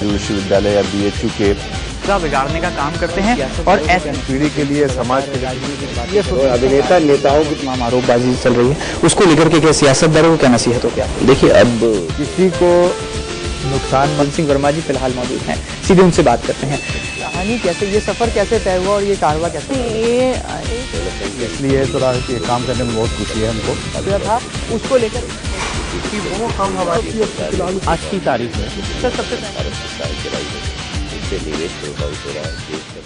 विश्वविद्यालय या BHU के बिगाड़ने का काम करते हैं और ऐसी पीढ़ी के लिए, समाज के लिए ये अभिनेता नेताओं की तमाम आरोपबाजी चल रही है, उसको लेकर के क्या सियासतदारों को क्या नसीहत हो? क्या देखिए, अब किसी को नुकसान। मन सिंह वर्मा जी फिलहाल मौजूद हैं, सीधे उनसे बात करते हैं। कहानी कैसे, ये सफर कैसे तय हुआ और ये कारवा कैसे? इसलिए थोड़ा ये काम करने में बहुत खुशी है हमको। था उसको लेकर कि वो हम हमारी आज की तारीख में सर सबसे पहले निवेश प्रभावित हो रहा है देश का।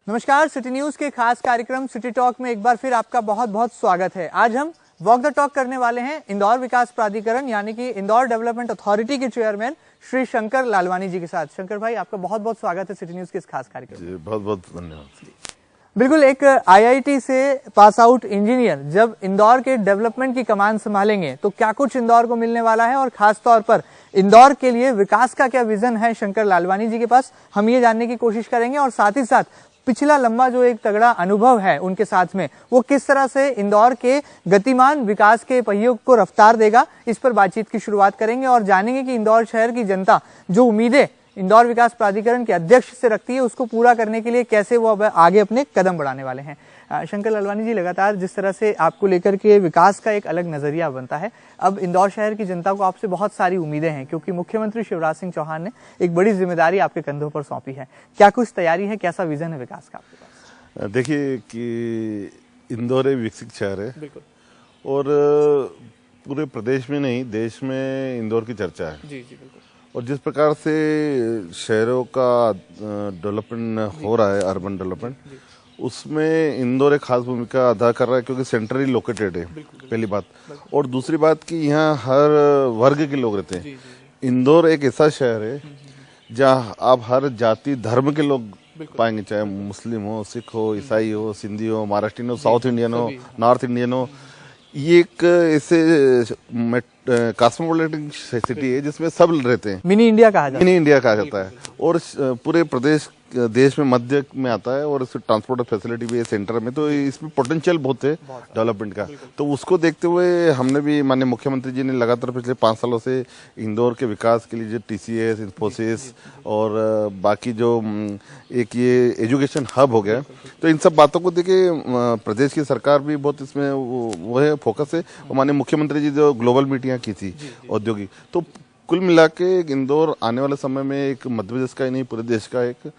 नमस्कार, सिटी न्यूज के खास कार्यक्रम सिटी टॉक में एक बार फिर आपका बहुत बहुत स्वागत है। आज हम वॉक द टॉक करने वाले हैं इंदौर विकास प्राधिकरण यानी कि इंदौर डेवलपमेंट अथॉरिटी के चेयरमैन श्री शंकर लालवानी जी के साथ। शंकर भाई, आपका बहुत बहुत स्वागत है सिटी न्यूज के इस खास कार्यक्रम में। बहुत बहुत धन्यवाद। बिल्कुल, एक IIT से पास आउट इंजीनियर जब इंदौर के डेवलपमेंट की कमान संभालेंगे तो क्या कुछ इंदौर को मिलने वाला है और खास तौर पर इंदौर के लिए विकास का क्या विजन है शंकर लालवानी जी के पास, हम ये जानने की कोशिश करेंगे। और साथ ही साथ पिछला लंबा जो एक तगड़ा अनुभव है उनके साथ में, वो किस तरह से इंदौर के गतिमान विकास के पहियों को रफ्तार देगा, इस पर बातचीत की शुरुआत करेंगे और जानेंगे कि इंदौर शहर की जनता जो उम्मीदें इंदौर विकास प्राधिकरण के अध्यक्ष से रखती है उसको पूरा करने के लिए कैसे वो अब आगे अपने कदम बढ़ाने वाले हैं। शंकर लालवानी जी, लगातार जिस तरह से आपको लेकर के विकास का एक अलग नजरिया बनता है, अब इंदौर शहर की जनता को आपसे बहुत सारी उम्मीदें हैं क्योंकि मुख्यमंत्री शिवराज सिंह चौहान ने एक बड़ी जिम्मेदारी आपके कंधों पर सौंपी है। क्या कुछ तैयारी है, कैसा विजन है विकास का आपके पास? देखिए कि इंदौर एक विकसित शहर है और पूरे प्रदेश में नहीं, देश में इंदौर की चर्चा है। जी जी बिल्कुल। और जिस प्रकार से शहरों का डेवलपमेंट हो रहा है, अर्बन डेवलपमेंट, उसमें इंदौर एक खास भूमिका अदा कर रहा है क्योंकि सेंट्रली लोकेटेड है, पहली बात। और दूसरी बात कि यहाँ हर वर्ग के लोग रहते हैं। इंदौर एक ऐसा शहर है जहाँ आप हर जाति धर्म के लोग पाएंगे, चाहे मुस्लिम हो, सिख हो, ईसाई हो, सिंधी हो, महाराष्ट्रियन हो, साउथ इंडियन हो, नॉर्थ इंडियन हो। ये एक ऐसे कॉस्मोपॉलिटन सिटी है जिसमें सब रहते हैं। मिनी इंडिया कहा जाता है। मिनी इंडिया कहा जाता है और पूरे प्रदेश देश में मध्य में आता है और इसमें ट्रांसपोर्ट फैसिलिटी भी है सेंटर में, तो इसमें पोटेंशियल बहुत है डेवलपमेंट का। तो उसको देखते हुए हमने भी, माननीय मुख्यमंत्री जी ने लगातार पिछले 5 सालों से इंदौर के विकास के लिए जो TCS, इन्फोसिस और बाकी जो एक ये एजुकेशन हब हो गया, तो इन सब बातों को देखे प्रदेश की सरकार भी बहुत इसमें वो है, फोकस है। और माननीय मुख्यमंत्री जी जो ग्लोबल मीटिंग की थी औद्योगिक, तो कुल मिला के इंदौर आने वाले समय में एक मध्य प्रदेश का ही नहीं, पूरे देश का एक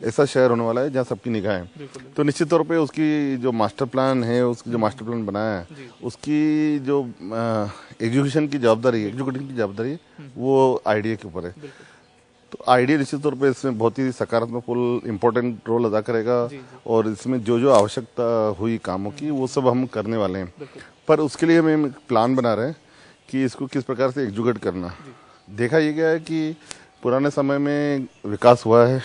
ऐसा शहर होने वाला है जहाँ सबकी निगाह है। तो निश्चित तौर पे उसकी जो मास्टर प्लान है, उसकी जो मास्टर प्लान बनाया है, उसकी जो एग्जीक्यूशन की जवाबदारी है, वो IDA के ऊपर है। तो IDA निश्चित तौर पे इसमें बहुत ही सकारात्मक फुल इम्पोर्टेंट रोल अदा करेगा और इसमें जो जो आवश्यकता हुई कामों की वो सब हम करने वाले हैं। पर उसके लिए हम प्लान बना रहे हैं कि इसको किस प्रकार से एग्जीक्यूट करना। देखा ये गया है कि पुराने समय में विकास हुआ है,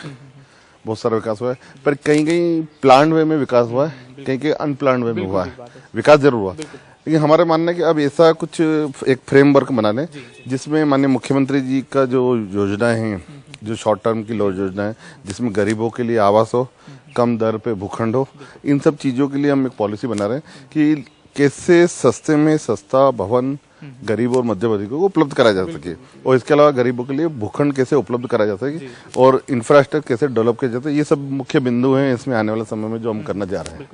बहुत सारा विकास हुआ है, पर कहीं कहीं प्लान वे में विकास हुआ है, कहीं कहीं अनप्लान वे में हुआ है। विकास जरूर हुआ, लेकिन हमारा मानना है कि अब ऐसा कुछ एक फ्रेमवर्क बना लें जिसमें माननीय मुख्यमंत्री जी का जो योजनाएं हैं, जो शॉर्ट टर्म की योजना है, जिसमें गरीबों के लिए आवास हो, कम दर पे भूखंड हो, इन सब चीज़ों के लिए हम एक पॉलिसी बना रहे हैं कि कैसे सस्ते में सस्ता भवन गरीब और मध्य वर्ग को उपलब्ध कराया जा सके, और इसके अलावा गरीबों के लिए भूखंड कैसे उपलब्ध कराया जा सके और इंफ्रास्ट्रक्चर कैसे डेवलप किया जाता है। ये सब मुख्य बिंदु हैं इसमें आने वाले समय में जो हम करना जा रहे हैं।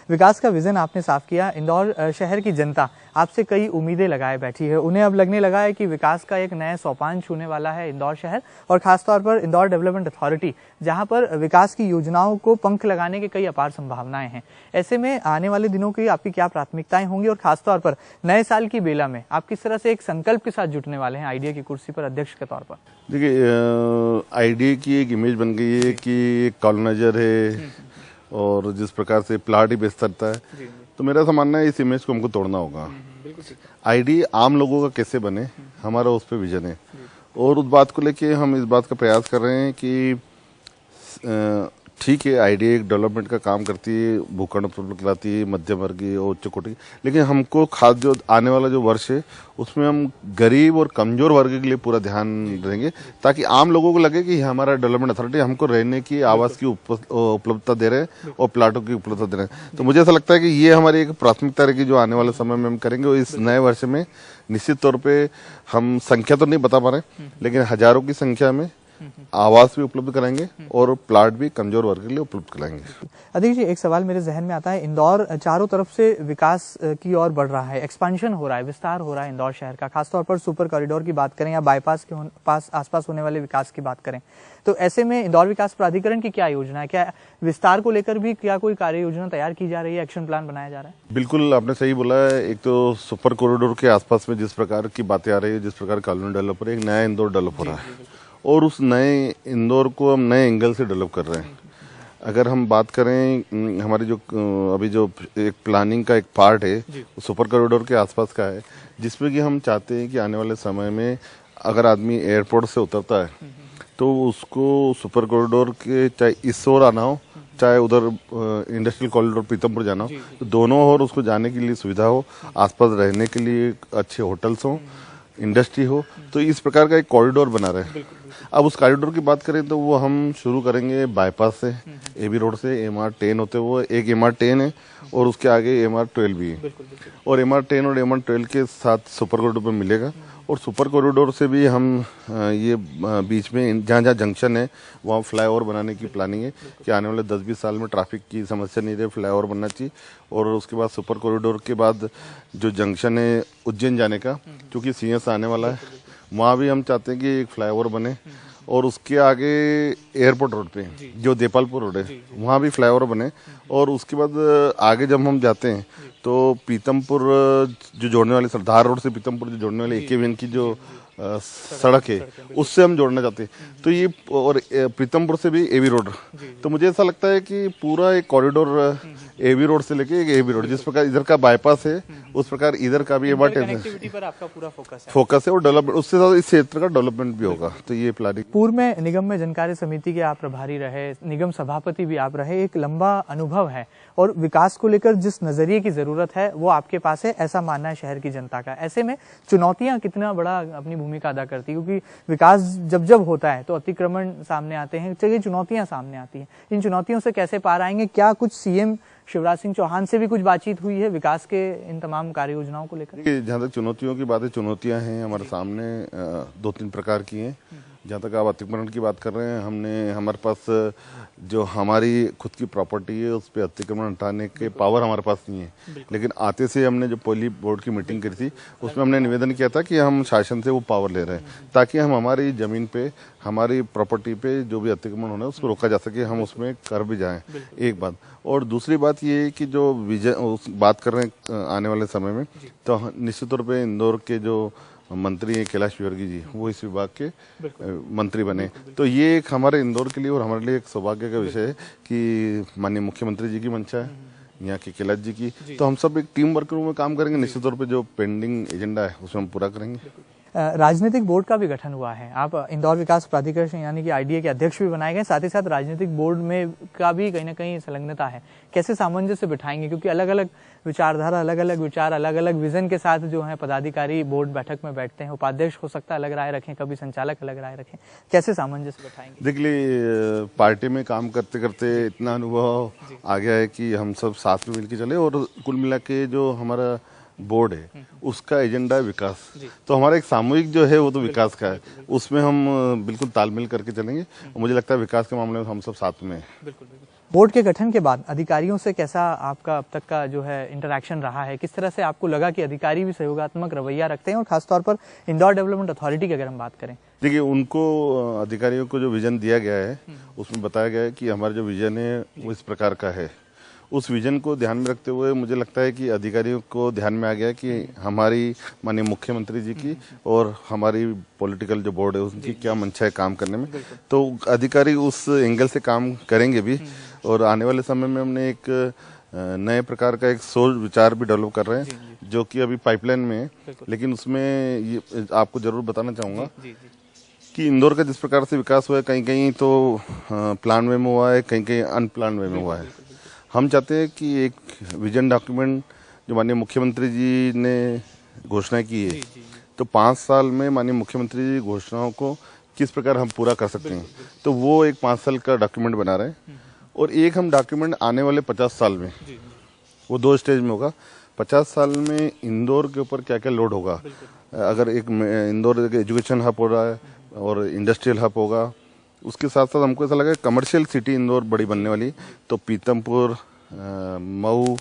विकास का विजन आपने साफ किया। इंदौर शहर की जनता आपसे कई उम्मीदें लगाए बैठी है, उन्हें अब लगने लगा है कि विकास का एक नया सोपान छूने वाला है इंदौर शहर और खासतौर पर इंदौर डेवलपमेंट अथॉरिटी, जहां पर विकास की योजनाओं को पंख लगाने के कई अपार संभावनाएं हैं। ऐसे में आने वाले दिनों की आपकी क्या प्राथमिकताएं होंगी और खासतौर पर नए साल की बेला में आप किस तरह से एक संकल्प के साथ जुटने वाले हैं IDA की कुर्सी पर अध्यक्ष के तौर पर? देखिए, IDA की एक इमेज बन गई है कि एक कॉलोनाइजर है और जिस प्रकार से प्लाट ही बेच सकता है, तो मेरा ऐसा मानना है इस इमेज को हमको तोड़ना होगा। IDA आम लोगों का कैसे बने, हमारा उस पर विजन है और उस बात को लेके हम इस बात का प्रयास कर रहे हैं कि ठीक है, आईडीए एक डेवलपमेंट का काम करती है, भूखंड उपलब्ध कराती है, मध्यम वर्गीय और उच्च कोटि, लेकिन हमको खास जो आने वाला जो वर्ष है उसमें हम गरीब और कमजोर वर्ग के लिए पूरा ध्यान देंगे, ताकि आम लोगों को लगे कि हमारा डेवलपमेंट अथॉरिटी हमको रहने की, आवास की उपलब्धता दे रहे हैं और प्लाटों की उपलब्धता दे रहे हैं। तो मुझे ऐसा लगता है कि ये हमारी एक प्राथमिकता रहेगी जो आने वाले समय में हम करेंगे। और इस नए वर्ष में निश्चित तौर पे हम संख्या तो नहीं बता पा रहे, लेकिन हजारों की संख्या में आवास भी उपलब्ध कराएंगे और प्लाट भी कमजोर वर्ग के लिए उपलब्ध कराएंगे। अधीक जी, एक सवाल मेरे जहन में आता है, इंदौर चारों तरफ से विकास की ओर बढ़ रहा है, एक्सपेंशन हो रहा है, विस्तार हो रहा है इंदौर शहर का, खासतौर पर सुपर कॉरिडोर की बात करें या बाईपास के पास आसपास होने वाले विकास की बात करें, तो ऐसे में इंदौर विकास प्राधिकरण की क्या योजना है? क्या विस्तार को लेकर भी क्या कोई कार्य योजना तैयार की जा रही है, एक्शन प्लान बनाया जा रहा है? बिल्कुल, आपने सही बोला है। एक तो सुपर कॉरिडोर के आसपास में जिस प्रकार की बातें आ रही है, जिस प्रकार कॉलोनी डेवलप हो रही है, एक नया इंदौर डेवलप हो रहा है और उस नए इंदौर को हम नए एंगल से डेवलप कर रहे हैं। अगर हम बात करें, हमारी जो अभी जो एक प्लानिंग का एक पार्ट है सुपर कॉरिडोर के आसपास का है, जिसमें कि हम चाहते हैं कि आने वाले समय में अगर आदमी एयरपोर्ट से उतरता है तो उसको सुपर कॉरिडोर के चाहे इस ओर आना हो, चाहे उधर इंडस्ट्रियल कॉरिडोर पीतमपुर जाना हो, तो दोनों ओर उसको जाने के लिए सुविधा हो, आसपास रहने के लिए अच्छे होटल्स हो, इंडस्ट्री हो। तो इस प्रकार का एक कॉरिडोर बना रहे हैं। अब उस कॉरिडोर की बात करें तो वो हम शुरू करेंगे बाईपास से, एबी रोड से MR10 होते हुए, एक MR10 है और उसके आगे MR12 भी है और MR10 और MR12 के साथ सुपर कॉरिडोर पे मिलेगा। और सुपर कॉरिडोर से भी हम ये बीच में जहाँ जहाँ जंक्शन है वहाँ फ्लाईओवर बनाने की प्लानिंग है कि आने वाले 10-20 साल में ट्रैफिक की समस्या नहीं रहे, फ्लाईओवर बनना चाहिए। और उसके बाद सुपर कॉरिडोर के बाद जो जंक्शन है उज्जैन जाने का, क्योंकि CS आने वाला है, वहाँ भी हम चाहते हैं कि एक फ्लाईओवर बने और उसके आगे एयरपोर्ट रोड पे जो देपालपुर रोड है वहाँ भी फ्लाईओवर बने। और उसके बाद आगे जब हम जाते हैं तो पीतमपुर जो जोड़ने वाली धार रोड से पीतमपुर जो जोड़ने वाली AK की जो सड़क है उससे हम जोड़ना चाहते हैं। तो ये और पीतमपुर से भी AB रोड, तो मुझे ऐसा लगता है कि पूरा एक कॉरिडोर AB रोड से लेके एक AB रोड, जिस प्रकार इधर का बाईपास है उस प्रकार इधर का भी कनेक्टिविटी पर आपका पूरा फोकस है और डेवलपमेंट, उससे ज्यादा इस क्षेत्र का डेवलपमेंट भी होगा। तो ये प्लानिंग। पूर्व में निगम में जनकार्य समिति के आप प्रभारी रहे, निगम सभापति भी आप रहे, एक लंबा अनुभव है और विकास को लेकर जिस नजरिए की जरूरत है वो आपके पास है, ऐसा मानना है शहर की जनता का। ऐसे में चुनौतियां कितना बड़ा अपनी भूमिका अदा करती है, क्योंकि विकास जब जब होता है तो अतिक्रमण सामने आते हैं, चलिए चुनौतियां सामने आती हैं, इन चुनौतियों से कैसे पार आएंगे? क्या कुछ CM शिवराज सिंह चौहान से भी कुछ बातचीत हुई है विकास के इन तमाम कार्य योजनाओं को लेकर? जहाँ तक चुनौतियों की बात है, चुनौतियां हैं हमारे सामने 2-3 प्रकार की हैं। जहाँ तक आप अतिक्रमण की बात कर रहे हैं, हमारे पास जो हमारी खुद की प्रॉपर्टी है उस पर अतिक्रमण हटाने के पावर हमारे पास नहीं है, लेकिन आते से हमने जो पॉली बोर्ड की मीटिंग करी थी उसमें हमने निवेदन किया था कि हम शासन से वो पावर ले रहे हैं ताकि हम हमारी जमीन पे, हमारी प्रॉपर्टी पे जो भी अतिक्रमण होना है उसको रोका जा सके, हम उसमें कर भी जाएं। एक बात। और दूसरी बात ये है कि जो विजन बात कर रहे हैं आने वाले समय में, तो निश्चित तौर पर इंदौर के जो मंत्री हैं कैलाश विवर्गी जी, वो इस विभाग के मंत्री बने। तो ये एक हमारे इंदौर के लिए और हमारे लिए एक सौभाग्य का विषय है कि माननीय मुख्यमंत्री जी की मंशा है, यहाँ के कैलाश जी की, तो हम सब एक टीम वर्क में काम करेंगे। निश्चित तौर पे जो पेंडिंग एजेंडा है उसमें हम पूरा करेंगे। राजनीतिक बोर्ड का भी गठन हुआ है, आप इंदौर विकास प्राधिकरण यानी कि IDA के अध्यक्ष भी बनाए गए, साथ ही साथ राजनीतिक बोर्ड में का भी कहीं ना कहीं संलग्नता है। कैसे सामंजस्य बिठाएंगे, क्योंकि अलग अलग विचारधारा, अलग अलग विचार, अलग अलग विजन के साथ जो है पदाधिकारी बोर्ड बैठक में बैठते हैं, उपाध्यक्ष हो सकता है अलग राय रखें, कभी संचालक अलग राय रखें, कैसे सामंजस्य बिठाएंगे? देखिए, पार्टी में काम करते करते इतना अनुभव आ गया है कि हम सब साथ में मिलकर चले और कुल मिला के जो हमारा बोर्ड है उसका एजेंडा है विकास। तो हमारा एक सामूहिक जो है वो तो विकास का है, उसमें हम बिल्कुल तालमेल करके चलेंगे और मुझे लगता है विकास के मामले में हम सब साथ में हैं। बोर्ड के गठन के बाद अधिकारियों से कैसा आपका अब तक का जो है इंटरेक्शन रहा है? किस तरह से आपको लगा कि अधिकारी भी सहयोगात्मक रवैया रखते हैं, और खासतौर पर इंदौर डेवलपमेंट अथॉरिटी की अगर हम बात करें? देखिए, उनको अधिकारियों को जो विजन दिया गया है उसमें बताया गया है कि हमारा जो विजन है वो इस प्रकार का है। उस विजन को ध्यान में रखते हुए मुझे लगता है कि अधिकारियों को ध्यान में आ गया कि हमारी माननीय मुख्यमंत्री जी की और हमारी पॉलिटिकल जो बोर्ड है उनकी क्या मंशा है काम करने में, तो अधिकारी उस एंगल से काम करेंगे भी। और आने वाले समय में हमने एक नए प्रकार का एक सोच विचार भी डेवलप कर रहे हैं जो कि अभी पाइपलाइन में है, लेकिन उसमें ये आपको जरूर बताना चाहूँगा कि इंदौर का जिस प्रकार से विकास हुआ है, कहीं कहीं तो प्लान वे में हुआ है, कहीं कहीं अनप्लान वे में हुआ है। हम चाहते हैं कि एक विजन डॉक्यूमेंट जो माननीय मुख्यमंत्री जी ने घोषणा की है, तो 5 साल में माननीय मुख्यमंत्री जी घोषणाओं को किस प्रकार हम पूरा कर सकते हैं, तो वो एक 5 साल का डॉक्यूमेंट बना रहे हैं। और एक हम डॉक्यूमेंट आने वाले 50 साल में, वो 2 स्टेज में होगा। 50 साल में इंदौर के ऊपर क्या क्या लोड होगा, अगर एक इंदौर एक एजुकेशन हब हो रहा है और इंडस्ट्रियल हब होगा, उसके साथ साथ हमको ऐसा लगा कमर्शियल सिटी इंदौर बड़ी बनने वाली, तो पीतमपुर, मऊ,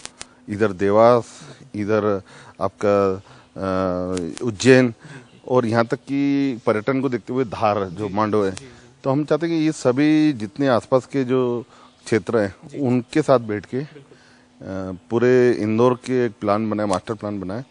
इधर देवास, इधर आपका उज्जैन, और यहाँ तक कि पर्यटन को देखते हुए धार जो मांडो है। तो हम चाहते हैं कि ये सभी जितने आसपास के जो क्षेत्र हैं उनके साथ बैठ के पूरे इंदौर के एक प्लान बनाए, मास्टर प्लान बनाए,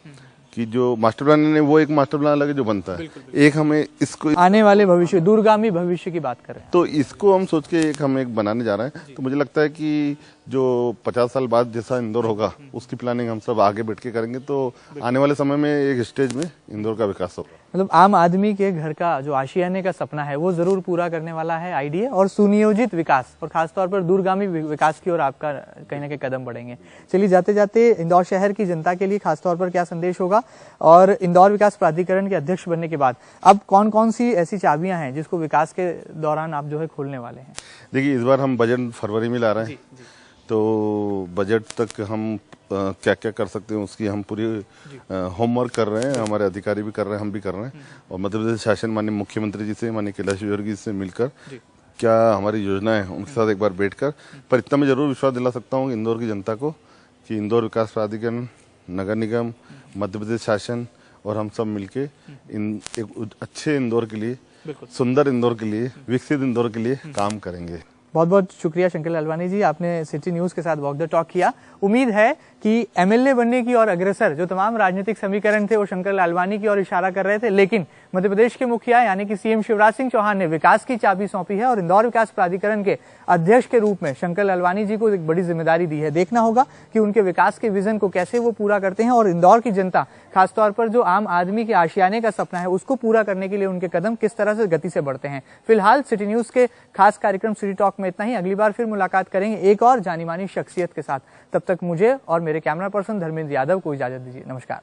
कि जो मास्टर प्लान ने वो एक मास्टर प्लान अलग है जो बनता है, एक हमें इसको आने वाले भविष्य, दूरगामी भविष्य की बात करें तो इसको हम सोच के हम एक बनाने जा रहे हैं। तो मुझे लगता है कि जो 50 साल बाद जैसा इंदौर होगा उसकी प्लानिंग हम सब आगे बैठ के करेंगे, तो आने वाले समय में एक स्टेज में इंदौर का विकास होगा। मतलब आम आदमी के घर का जो आशियाने का सपना है वो जरूर पूरा करने वाला है आईडीए, और सुनियोजित विकास और खासतौर पर दूरगामी विकास की ओर आपका कहीं ना कहीं कदम बढ़ेंगे। चलिए जाते जाते इंदौर शहर की जनता के लिए खासतौर पर क्या संदेश होगा, और इंदौर विकास प्राधिकरण के अध्यक्ष बनने के बाद अब कौन कौन सी ऐसी चाबियां हैं जिसको विकास के दौरान आप जो है खोलने वाले हैं? देखिए, इस बार हम बजट फरवरी में ला रहे हैं, तो बजट तक हम क्या क्या कर सकते हैं उसकी हम पूरी होमवर्क कर रहे हैं, हमारे अधिकारी भी कर रहे हैं, हम भी कर रहे हैं। और मध्य प्रदेश शासन माननीय मुख्यमंत्री जी से, माननीय कैलाश विजयवर्गीय जी से मिलकर क्या हमारी योजनाएं हैं उनके साथ एक बार बैठकर, पर इतना मैं जरूर विश्वास दिला सकता हूँ इंदौर की जनता को कि इंदौर विकास प्राधिकरण, नगर निगम, मध्य प्रदेश शासन और हम सब मिलके एक अच्छे इंदौर के लिए, सुंदर इंदौर के लिए, विकसित इंदौर के लिए काम करेंगे। बहुत बहुत शुक्रिया शंकर लालवानी जी, आपने सिटी न्यूज के साथ वॉक द टॉक किया। उम्मीद है कि एमएलए बनने की ओर अग्रसर जो तमाम राजनीतिक समीकरण थे वो शंकर लालवानी की ओर इशारा कर रहे थे, लेकिन मध्य प्रदेश के मुखिया यानी कि सीएम शिवराज सिंह चौहान ने विकास की चाबी सौंपी है और इंदौर विकास प्राधिकरण के अध्यक्ष के रूप में शंकर लालवानी जी को एक बड़ी जिम्मेदारी दी है। देखना होगा कि उनके विकास के विजन को कैसे वो पूरा करते हैं, और इंदौर की जनता खासतौर पर जो आम आदमी के आशियाने का सपना है उसको पूरा करने के लिए उनके कदम किस तरह से गति से बढ़ते हैं। फिलहाल सिटी न्यूज के खास कार्यक्रम सिटी टॉक में इतना ही। अगली बार फिर मुलाकात करेंगे एक और जानी मानी शख्सियत के साथ। तब तक मुझे और मेरे कैमरा पर्सन धर्मेंद्र यादव को इजाजत दीजिए। नमस्कार।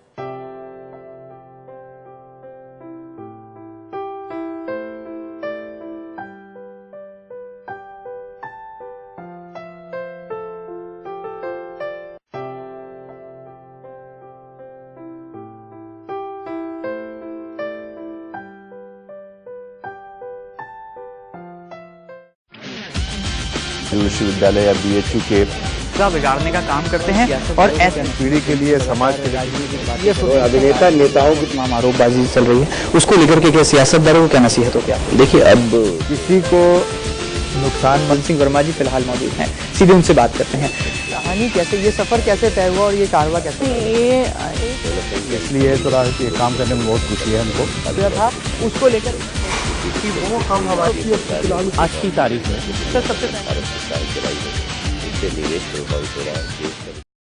विश्वविद्यालय या बीएचयू के बिगाड़ने का काम करते हैं और ऐसे पीढ़ी के लिए, समाज के लिए ये अभिनेता नेताओं की तमाम आरोपबाजी चल रही है, उसको लेकर के क्या सियासतदानों को क्या नसीहत हो? क्या देखिए, अब किसी को नुकसान मनन सिंह वर्मा जी फिलहाल मौजूद हैं, सीधे उनसे बात करते हैं। कहानी कैसे, ये सफर कैसे तय हुआ और ये कारवा कैसे? ये इसलिए थोड़ा ये काम करने में बहुत खुशी है हमको। था उसको लेकर आज की तारीख में सबसे निवेश प्रभावित हो रहा है।